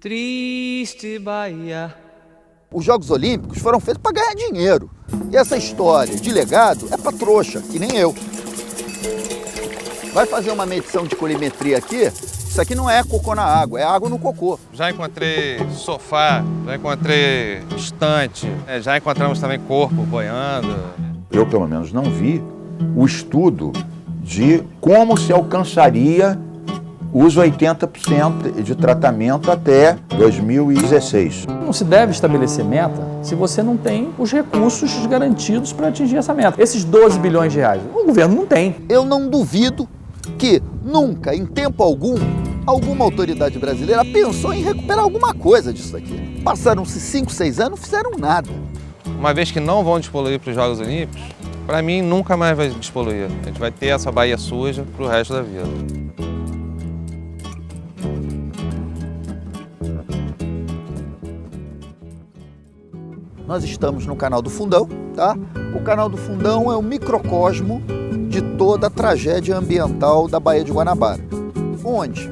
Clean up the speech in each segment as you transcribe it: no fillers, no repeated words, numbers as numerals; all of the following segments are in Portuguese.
Triste Bahia. Os Jogos Olímpicos foram feitos para ganhar dinheiro. E essa história de legado é para trouxa, que nem eu. Vai fazer uma medição de colorimetria aqui, isso aqui não é cocô na água, é água no cocô. Já encontrei sofá, já encontrei estante, já encontramos também corpo boiando. Eu, pelo menos, não vi o estudo de como se alcançaria os 80% de tratamento até 2016. Não se deve estabelecer meta se você não tem os recursos garantidos para atingir essa meta. Esses 12 bilhões de reais, o governo não tem. Eu não duvido que nunca, em tempo algum, alguma autoridade brasileira pensou em recuperar alguma coisa disso aqui. Passaram-se 5, 6 anos, não fizeram nada. Uma vez que não vão despoluir para os Jogos Olímpicos, para mim nunca mais vai despoluir. A gente vai ter essa Bahia suja para o resto da vida. Nós estamos no canal do Fundão, tá? O canal do Fundão é o microcosmo de toda a tragédia ambiental da Baía de Guanabara, onde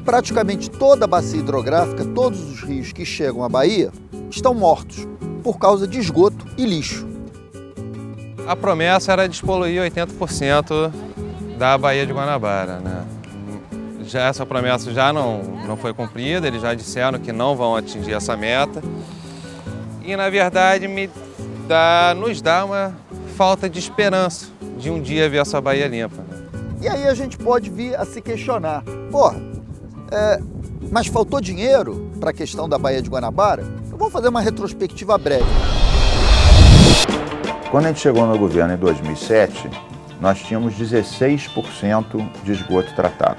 praticamente toda a bacia hidrográfica, todos os rios que chegam à Bahia, estão mortos por causa de esgoto e lixo. A promessa era despoluir 80% da Baía de Guanabara, né? Essa promessa já não foi cumprida, eles já disseram que não vão atingir essa meta. E, na verdade, nos dá uma falta de esperança de um dia ver essa Bahia limpa. E aí a gente pode vir a se questionar, mas faltou dinheiro para a questão da Baía de Guanabara? Eu vou fazer uma retrospectiva breve. Quando a gente chegou no governo em 2007, nós tínhamos 16% de esgoto tratado.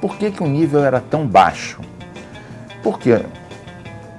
Por que o nível era tão baixo? Porque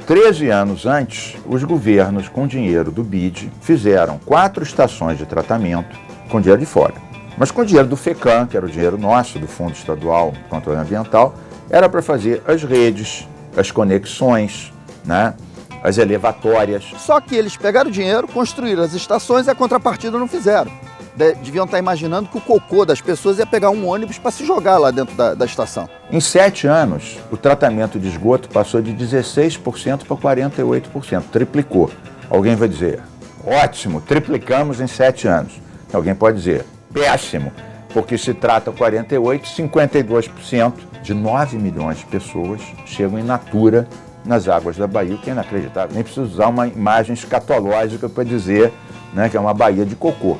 13 anos antes, os governos, com dinheiro do BID, fizeram 4 estações de tratamento com dinheiro de fora. Mas com dinheiro do FECAM, que era o dinheiro nosso, do Fundo Estadual de Controle Ambiental, era para fazer as redes, as conexões, né, as elevatórias. Só que eles pegaram o dinheiro, construíram as estações e a contrapartida não fizeram. Deviam estar imaginando que o cocô das pessoas ia pegar um ônibus para se jogar lá dentro da estação. Em 7 anos, o tratamento de esgoto passou de 16% para 48%, triplicou. Alguém vai dizer, ótimo, triplicamos em 7 anos. Alguém pode dizer, péssimo, porque se trata 48%, 52% de 9 milhões de pessoas chegam in natura nas águas da Bahia, o que é inacreditável. Nem preciso usar uma imagem escatológica para dizer, né, que é uma Bahia de cocô.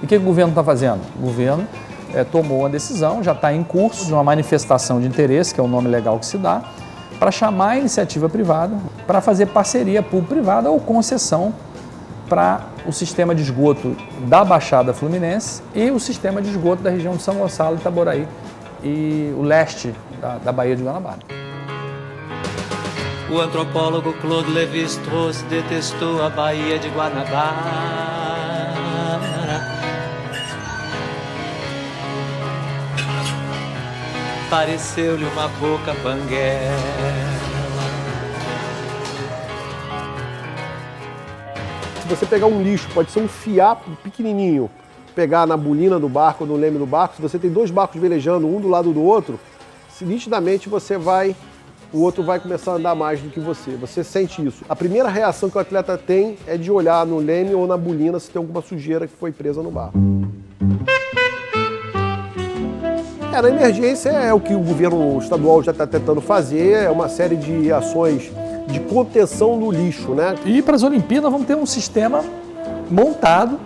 E o que o governo está fazendo? O governo tomou uma decisão, já está em curso de uma manifestação de interesse, que é o nome legal que se dá, para chamar a iniciativa privada, para fazer parceria público-privada ou concessão para o sistema de esgoto da Baixada Fluminense e o sistema de esgoto da região de São Gonçalo, Itaboraí e o leste da Baía de Guanabara. O antropólogo Claude Lévi-Strauss detestou a Baía de Guanabara. Pareceu-lhe uma boca banguela. Se você pegar um lixo, pode ser um fiapo pequenininho, pegar na bolina do barco, no leme do barco, se você tem 2 barcos velejando, um do lado do outro, nitidamente o outro vai começar a andar mais do que você. Você sente isso. A primeira reação que o atleta tem é de olhar no leme ou na bolina se tem alguma sujeira que foi presa no barco. Na emergência é o que o governo estadual já está tentando fazer, é uma série de ações de contenção do lixo, né? E para as Olimpíadas vamos ter um sistema montado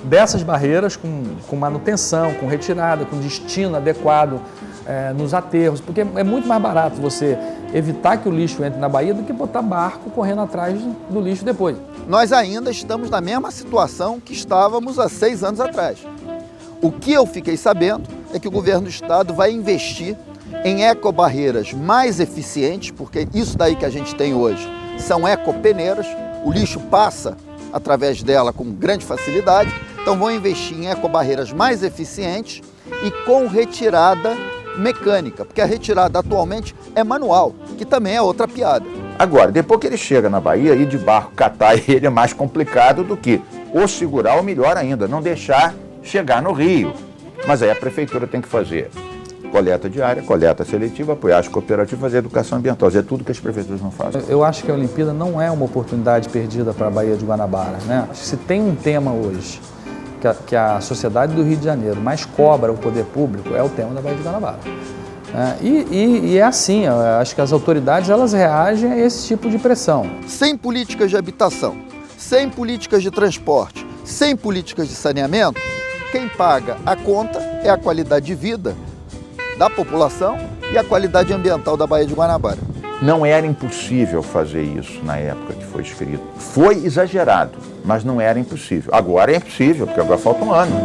dessas barreiras com manutenção, com retirada, com destino adequado nos aterros, porque é muito mais barato você evitar que o lixo entre na Bahia do que botar barco correndo atrás do lixo depois. Nós ainda estamos na mesma situação que estávamos há 6 anos atrás. O que eu fiquei sabendo é que o governo do estado vai investir em ecobarreiras mais eficientes, porque isso daí que a gente tem hoje são ecopeneiras, o lixo passa através dela com grande facilidade, então vão investir em ecobarreiras mais eficientes e com retirada mecânica, porque a retirada atualmente é manual, que também é outra piada. Agora, depois que ele chega na Bahia, ir de barco catar ele é mais complicado do que ou segurar ou melhor ainda, não deixar chegar no rio. Mas aí a prefeitura tem que fazer coleta diária, coleta seletiva, apoiar as cooperativas, fazer educação ambiental, fazer tudo que as prefeituras não fazem. Eu acho que a Olimpíada não é uma oportunidade perdida para a Baía de Guanabara, né? Se tem um tema hoje que a sociedade do Rio de Janeiro mais cobra o poder público, é o tema da Baía de Guanabara. E é assim, eu acho que as autoridades elas reagem a esse tipo de pressão. Sem políticas de habitação, sem políticas de transporte, sem políticas de saneamento, quem paga a conta é a qualidade de vida da população e a qualidade ambiental da Baía de Guanabara. Não era impossível fazer isso na época que foi escrito. Foi exagerado, mas não era impossível. Agora é impossível, porque agora falta um ano.